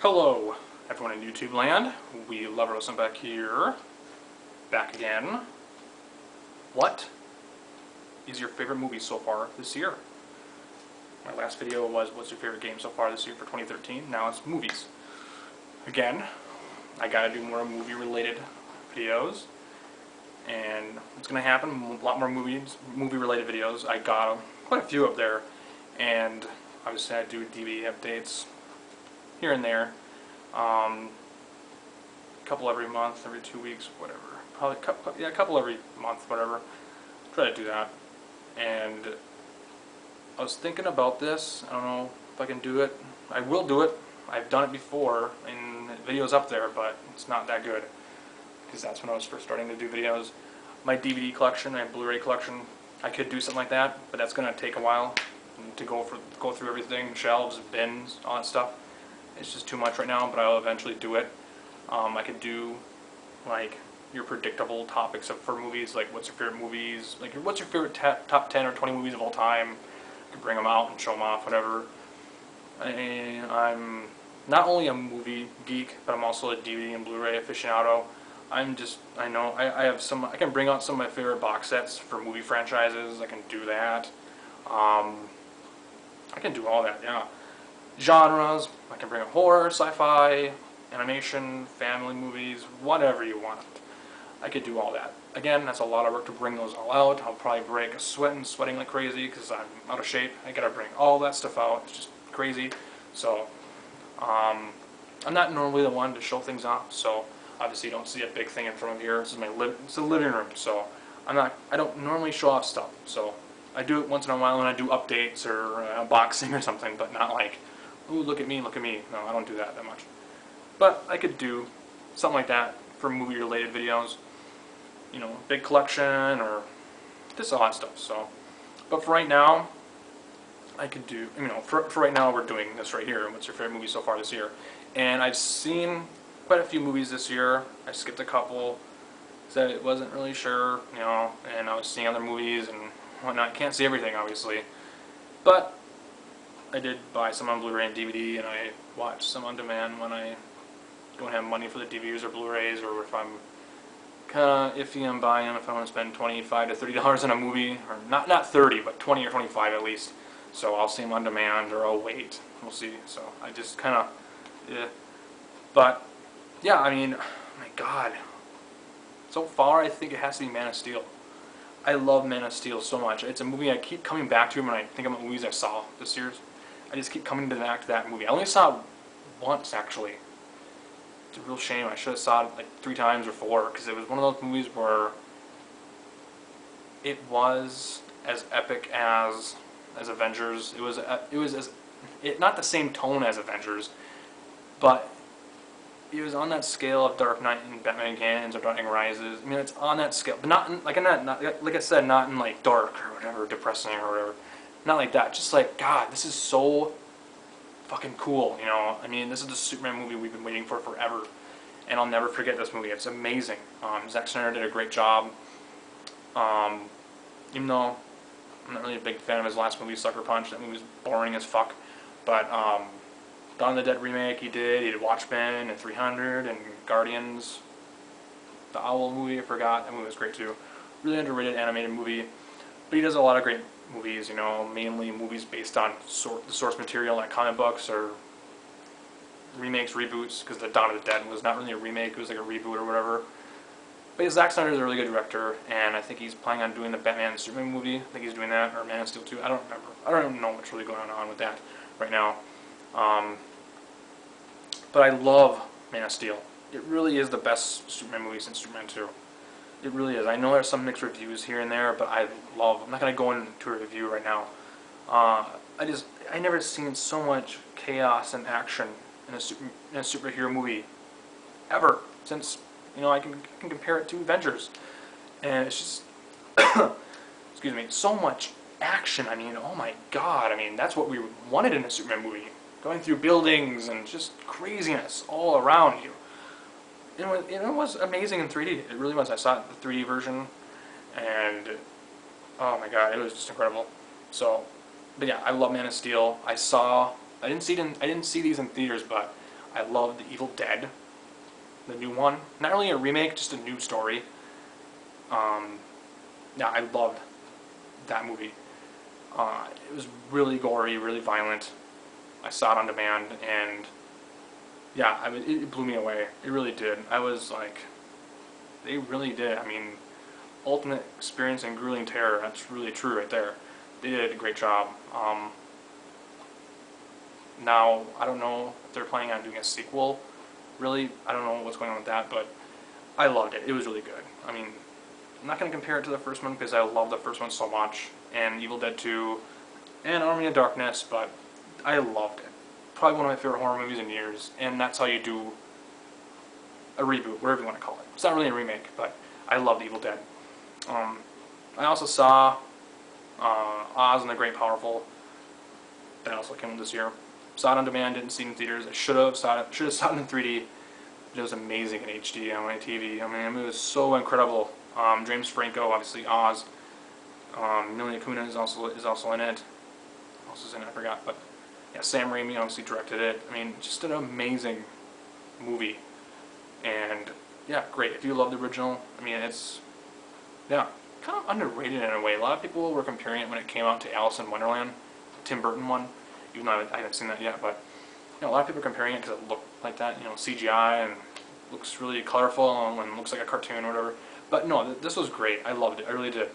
Hello, everyone in YouTube land. We love Rosen back here. Back again. What is your favorite movie so far this year? My last video was, what's your favorite game so far this year for 2013? Now it's movies. Again, I gotta do more movie-related videos. And what's gonna happen? A lot more movie-related videos. I got quite a few up there. And obviously I do DVD updates here and there, a couple every month, every 2 weeks, whatever. Probably a couple every month, whatever. Try to do that. And I was thinking about this. I don't know if I can do it. I will do it. I've done it before, and the video's up there, but it's not that good because that's when I was first starting to do videos. My DVD collection, my Blu-ray collection, I could do something like that, but that's gonna take a while to go through everything, shelves, bins, all that stuff. It's just too much right now, but I'll eventually do it. I could do like your predictable topics for movies, like what's your favorite movies, like what's your favorite top 10 or 20 movies of all time. I could bring them out and show them off, whatever. I'm not only a movie geek, but I'm also a DVD and Blu-ray aficionado. I can bring out some of my favorite box sets for movie franchises. I can do that. I can do all that, yeah. Genres, I can bring up horror, sci-fi, animation, family movies, whatever you want. I could do all that. Again, that's a lot of work to bring those all out. I'll probably break a sweat and sweating like crazy because I'm out of shape. I gotta bring all that stuff out. It's just crazy. So, I'm not normally the one to show things off. So, obviously, you don't see a big thing in front of here. This is it's a living room. So, I don't normally show off stuff. So, I do it once in a while when I do updates or unboxing or something, but not like, ooh, look at me, look at me. No, I don't do that much. But I could do something like that for movie-related videos. You know, big collection or just all that stuff. So, but for right now, I could do, you know, for right now we're doing this right here. What's your favorite movie so far this year? And I've seen quite a few movies this year. I skipped a couple. Said it wasn't really sure, you know, and I was seeing other movies and whatnot. I can't see everything, obviously. But I did buy some on Blu-ray and DVD, and I watch some on demand when I don't have money for the DVDs or Blu-rays, or if I'm kind of iffy on buying them, if I want to spend $25 to $30 on a movie, or not 30, but 20 or 25 at least. So I'll see them on demand, or I'll wait. We'll see. So I just kind of, yeah. But yeah, I mean, oh my God. So far, I think it has to be Man of Steel. I love Man of Steel so much. It's a movie I keep coming back to when I think about movies I saw this year. I just keep coming back to that movie. I only saw it once, actually. It's a real shame. I should have saw it like 3 times or 4, because it was one of those movies where it was as epic as Avengers. It was not the same tone as Avengers, but it was on that scale of Dark Knight and Batman Begins or Dark Knight Rises. I mean, it's on that scale, but not in, like I said, not in like dark or whatever, depressing or whatever. Not like that. Just like, God, this is so fucking cool. You know, I mean, this is the Superman movie we've been waiting for forever, and I'll never forget this movie. It's amazing. Zack Snyder did a great job. Even though I'm not really a big fan of his last movie, Sucker Punch. That movie was boring as fuck. But Dawn of the Dead remake he did Watchmen and 300 and Guardians. The Owl movie, I forgot. That movie was great too. Really underrated animated movie. But he does a lot of great movies, you know, mainly movies based on the source material, like comic books or remakes, reboots, because the Dawn of the Dead was not really a remake, it was like a reboot or whatever. But Zack Snyder is a really good director, and I think he's planning on doing the Batman and Superman movie. I think he's doing that, or Man of Steel 2. I don't remember. I don't even know what's really going on with that right now. But I love Man of Steel. It really is the best Superman movie since Superman 2. It really is. I know there's some mixed reviews here and there, but I'm not going to go into a review right now. I never seen so much chaos and action in a superhero movie ever, since, you know, I can compare it to Avengers. And it's just, excuse me, so much action. I mean, oh my God. I mean, that's what we wanted in a Superman movie. Going through buildings and just craziness all around you. It was amazing in 3D. It really was. I saw it, the 3D version, and oh my God, it was just incredible. So, but yeah, I love Man of Steel. I didn't see these in theaters, but I love The Evil Dead, the new one. Not really a remake, just a new story. Yeah, I loved that movie. It was really gory, really violent. I saw it on demand, and yeah, it blew me away. It really did. I was like, they really did. I mean, ultimate experience in grueling terror. That's really true right there. They did a great job. Now, I don't know if they're planning on doing a sequel. Really, I don't know what's going on with that, but I loved it. It was really good. I mean, I'm not going to compare it to the first one because I love the first one so much, and Evil Dead 2, and Army of Darkness, but I loved it. Probably one of my favorite horror movies in years, and that's how you do a reboot, whatever you want to call it. It's not really a remake, but I loved Evil Dead. I also saw Oz and the Great Powerful. That also came out this year. Saw it on demand, didn't see it in theaters. I should have saw it in 3D. It was amazing in HD on my TV. I mean, it was so incredible. James Franco, obviously Oz. Mila Kunis is also in it. Who else is in it? I forgot, but yeah, Sam Raimi obviously directed it. I mean, just an amazing movie. And yeah, great. If you love the original, I mean, it's yeah, kind of underrated in a way. A lot of people were comparing it when it came out to Alice in Wonderland, the Tim Burton one. Even though I haven't seen that yet, but you know, a lot of people are comparing it because it looked like that, you know, CGI and looks really colorful and looks like a cartoon or whatever. But no, this was great. I loved it. I really did.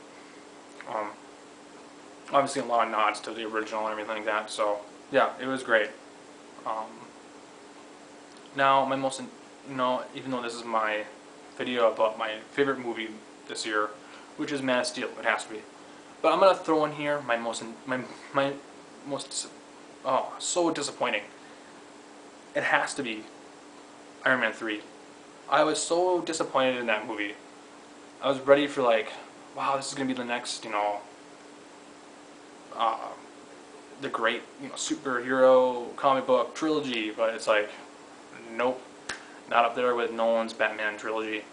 Obviously, a lot of nods to the original and everything like that. So yeah, it was great. Now, my most, you know, even though this is my video about my favorite movie this year, which is Man of Steel, it has to be. But I'm gonna throw in here my most oh, so disappointing. It has to be Iron Man 3. I was so disappointed in that movie. I was ready for like, wow, this is gonna be the next, you know, the great, you know, superhero comic book trilogy, but it's like, nope, not up there with Nolan's Batman trilogy.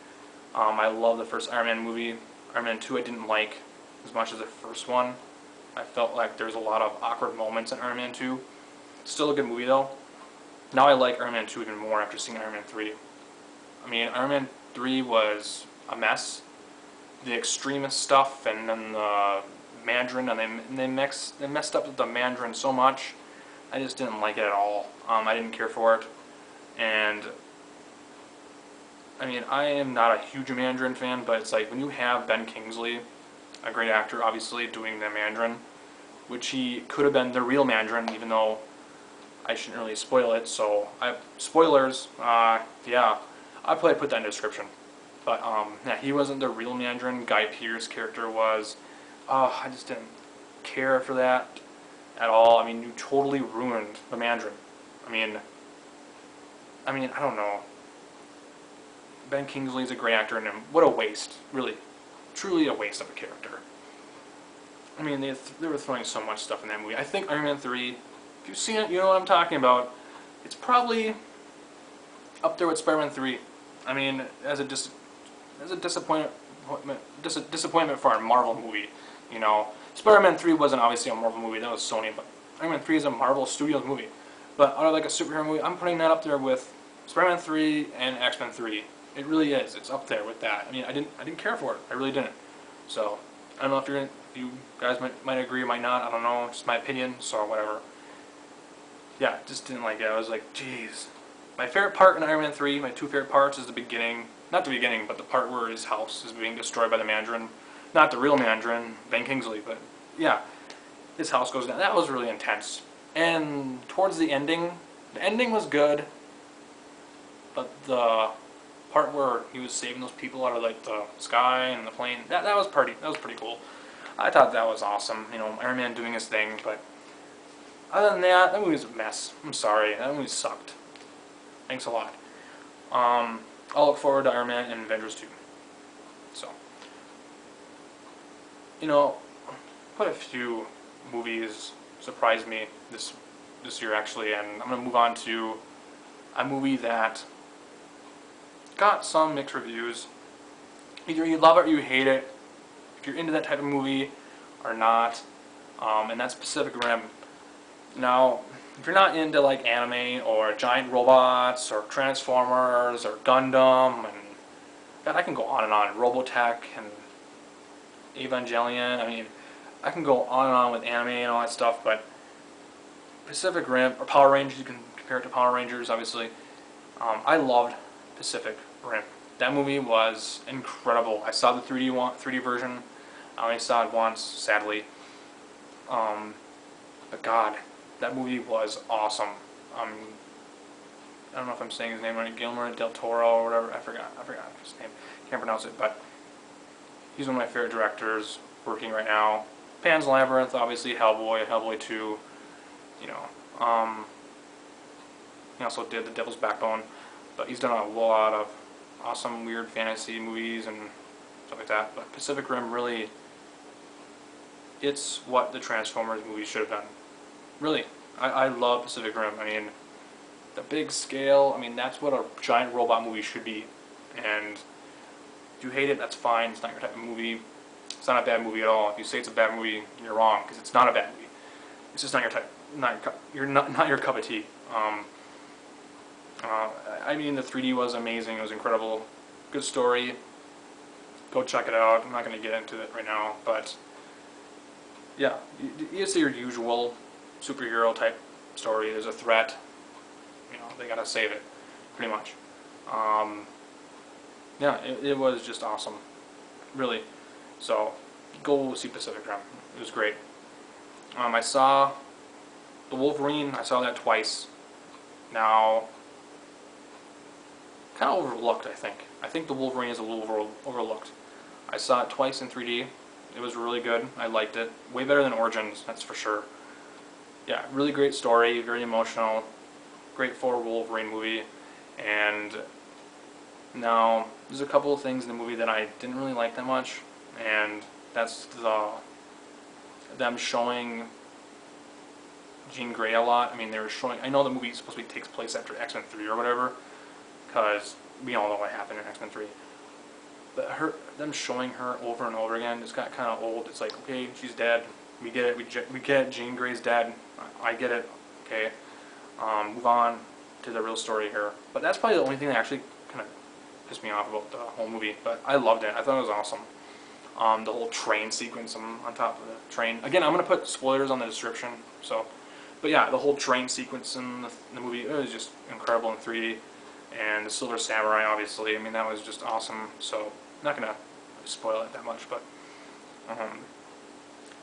I love the first Iron Man movie. Iron Man 2 I didn't like as much as the first one. I felt like there's a lot of awkward moments in Iron Man 2. Still a good movie though. Now I like Iron Man 2 even more after seeing Iron Man 3. I mean, Iron Man 3 was a mess. The extremist stuff and then the Mandarin, and they messed up the Mandarin so much. I just didn't like it at all. I didn't care for it. And I mean, I am not a huge Mandarin fan, but it's like when you have Ben Kingsley, a great actor, obviously, doing the Mandarin, which he could have been the real Mandarin, even though I shouldn't really spoil it. So, spoilers. Yeah, I'll probably put that in the description. But yeah, he wasn't the real Mandarin. Guy Pearce's character was. I just didn't care for that at all. I mean, you totally ruined the Mandarin. I mean, I don't know. Ben Kingsley's a great actor, and what a waste, really, truly a waste of a character. I mean, they were throwing so much stuff in that movie. I think Iron Man 3, if you've seen it, you know what I'm talking about. It's probably up there with Spider-Man 3. I mean, as a disappointment for a Marvel movie, you know. Spider-Man 3 wasn't obviously a Marvel movie, that was Sony, but Iron Man 3 is a Marvel Studios movie. But out of like a superhero movie, I'm putting that up there with Spider-Man 3 and X-Men 3. It really is. It's up there with that. I mean, I didn't care for it. I really didn't. So I don't know if you guys might agree, might not. I don't know. Just my opinion. So whatever. Yeah, just didn't like it. I was like, jeez. My favorite part in Iron Man 3, my two favorite parts, is the beginning. Not the beginning, but the part where his house is being destroyed by the Mandarin. Not the real Mandarin, Ben Kingsley, but yeah, his house goes down. That was really intense. And towards the ending was good, but the part where he was saving those people out of like the sky and the plane, that was pretty cool. I thought that was awesome. You know, Iron Man doing his thing, but other than that, that movie was a mess. I'm sorry, that movie sucked. Thanks a lot. I'll look forward to Iron Man and Avengers 2. So, you know, quite a few movies surprised me this year actually, and I'm gonna move on to a movie that got some mixed reviews. Either you love it or you hate it. If you're into that type of movie or not, and that's Pacific Rim. Now, if you're not into like anime or giant robots or Transformers or Gundam, and God, I can go on, Robotech and Evangelion. I mean, I can go on with anime and all that stuff, but Pacific Rim or Power Rangers, you can compare it to Power Rangers, obviously. I loved Pacific Rim. That movie was incredible. I saw the 3D version. I only saw it once, sadly. But God, that movie was awesome. I don't know if I'm saying his name right, Guillermo del Toro or whatever. I forgot his name. Can't pronounce it, but he's one of my favorite directors working right now. Pan's Labyrinth, obviously, Hellboy 2. You know, he also did The Devil's Backbone, but he's done a lot of awesome, weird fantasy movies and stuff like that. But Pacific Rim really, it's what the Transformers movies should have done. Really, I love Pacific Rim. I mean, the big scale, I mean, that's what a giant robot movie should be. And if you hate it, that's fine. It's not your type of movie. It's not a bad movie at all. If you say it's a bad movie, you're wrong, because it's not a bad movie. It's just not your type. Not your cup of tea. I mean, the 3D was amazing. It was incredible. Good story. Go check it out. I'm not going to get into it right now, but yeah, it's your usual superhero type story. There's a threat. You know, they gotta save it, pretty much. Yeah, it was just awesome, really. So, go see Pacific Rim. It was great. I saw the Wolverine. I saw that twice. Now, kind of overlooked, I think. I think the Wolverine is a little overlooked. I saw it twice in 3D. It was really good. I liked it. Way better than Origins, that's for sure. Yeah, really great story, very emotional. Great for Wolverine movie. And now, there's a couple of things in the movie that I didn't really like that much. And that's them showing Jean Grey a lot. I mean, they were showing, I know the movie supposed to takes place after X-Men 3 or whatever, because we all know what happened in X-Men 3. But them showing her over and over again just got kind of old. It's like, okay, she's dead. We get it. We get it. Jean Grey's dead. I get it. Okay. Move on to the real story here. But that's probably the only thing that actually kind of pissed me off about the whole movie. But I loved it. I thought it was awesome. The whole train sequence on top of the train. Again, I'm going to put spoilers on the description. So, but yeah, the whole train sequence in the movie, it was just incredible in 3D. And the Silver Samurai, obviously. I mean, that was just awesome. So, I'm not going to spoil it that much, but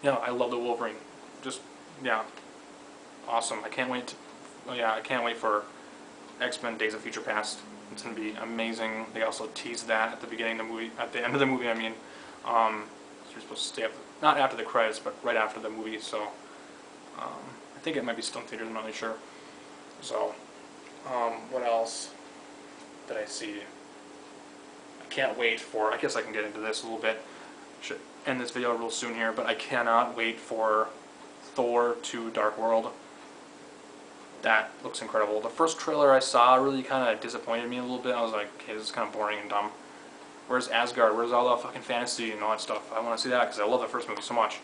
yeah, I love the Wolverine. Just, yeah, awesome. I can't wait I can't wait for X-Men Days of Future Past. It's going to be amazing. They also teased that at the beginning of the movie, at the end of the movie, I mean. You're supposed to stay not after the credits, but right after the movie, so I think it might be still in theaters, I'm not really sure. So, what else did I see? I can't wait for, I guess I can get into this a little bit. Should end this video real soon here, but I cannot wait for Thor 2 Dark World. That looks incredible. The first trailer I saw really kind of disappointed me a little bit. I was like, okay, this is kind of boring and dumb. Where's Asgard? Where's all the fucking fantasy and all that stuff? I want to see that because I love the first movie so much.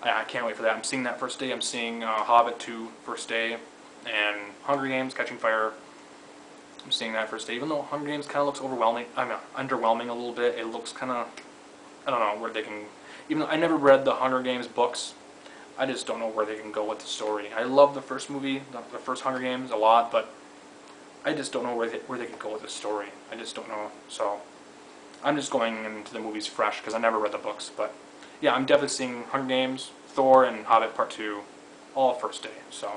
I can't wait for that. I'm seeing that first day. I'm seeing Hobbit 2 first day, and Hunger Games Catching Fire. I'm seeing that first day. Even though Hunger Games kind of looks overwhelming, underwhelming a little bit. It looks kind of, I don't know where they can. Even though I never read the Hunger Games books, I just don't know where they can go with the story. I love the first movie, the first Hunger Games, a lot, but I just don't know where they can go with the story. I just don't know. So I'm just going into the movies fresh because I never read the books. But yeah, I'm definitely seeing Hunger Games, Thor, and Hobbit Part 2 all first day. So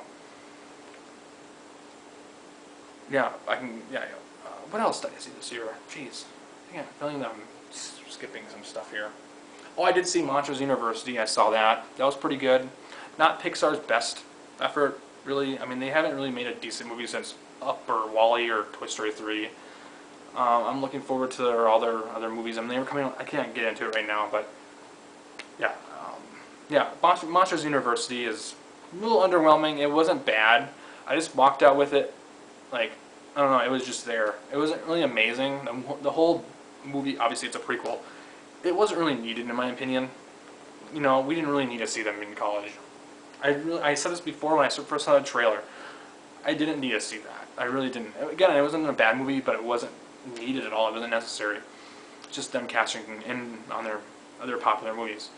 yeah, I can. Yeah. What else did I see this year? Jeez, I think I'm feeling that I'm skipping some stuff here. Oh, I did see Monsters University. I saw that. That was pretty good. Not Pixar's best effort, really. I mean, they haven't really made a decent movie since Up or WALL-E or Toy Story 3. I'm looking forward to all their other movies. I mean, they were coming. I can't get into it right now, but yeah, yeah. Monsters University is a little underwhelming. It wasn't bad. I just walked out with it like, I don't know. It was just there. It wasn't really amazing. The whole movie, obviously, it's a prequel. It wasn't really needed, in my opinion. You know, we didn't really need to see them in college. I said this before when I first saw the trailer. I didn't need to see that. I really didn't. Again, it wasn't a bad movie, but it wasn't needed at all. It wasn't necessary. It's just them casting in on their other popular movies.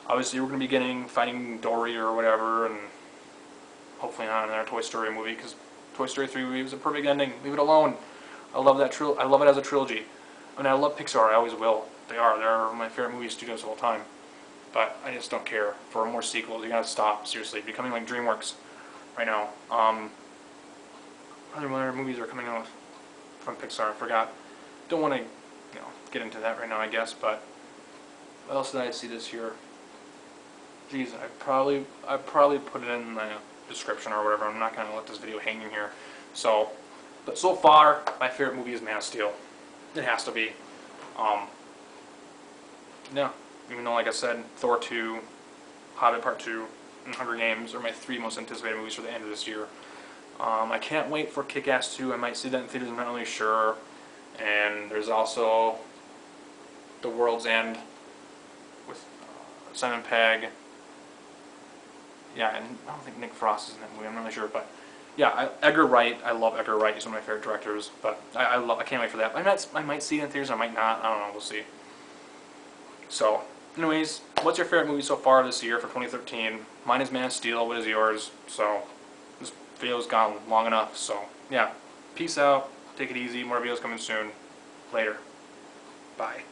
Obviously, we're going to be getting Finding Dory or whatever, and hopefully not another Toy Story movie, because Toy Story 3 movie was a perfect ending. Leave it alone. I love that I love it as a trilogy. I mean, I love Pixar. I always will. They're my favorite movie studios of all time. But I just don't care for more sequels. You gotta stop. Seriously, becoming like DreamWorks right now. Other movies are coming out from Pixar. I forgot. Don't want to, get into that right now, I guess. But what else did I see this year? Jeez, I probably put it in the description or whatever. I'm not gonna let this video hang in here. So, but so far, my favorite movie is Man of Steel. It has to be. Yeah. Even though, like I said, Thor 2, Hobbit Part 2, and Hunger Games are my 3 most anticipated movies for the end of this year. I can't wait for Kick-Ass 2. I might see that in theaters. I'm not really sure. And there's also The World's End with Simon Pegg. Yeah, and I don't think Nick Frost is in that movie. I'm not really sure, but yeah, Edgar Wright. I love Edgar Wright. He's one of my favorite directors. But I can't wait for that. I might see it in theaters. I might not. I don't know. We'll see. So, anyways, what's your favorite movie so far this year for 2013? Mine is Man of Steel. What is yours? So, this video's gone long enough. So, yeah. Peace out. Take it easy. More videos coming soon. Later. Bye.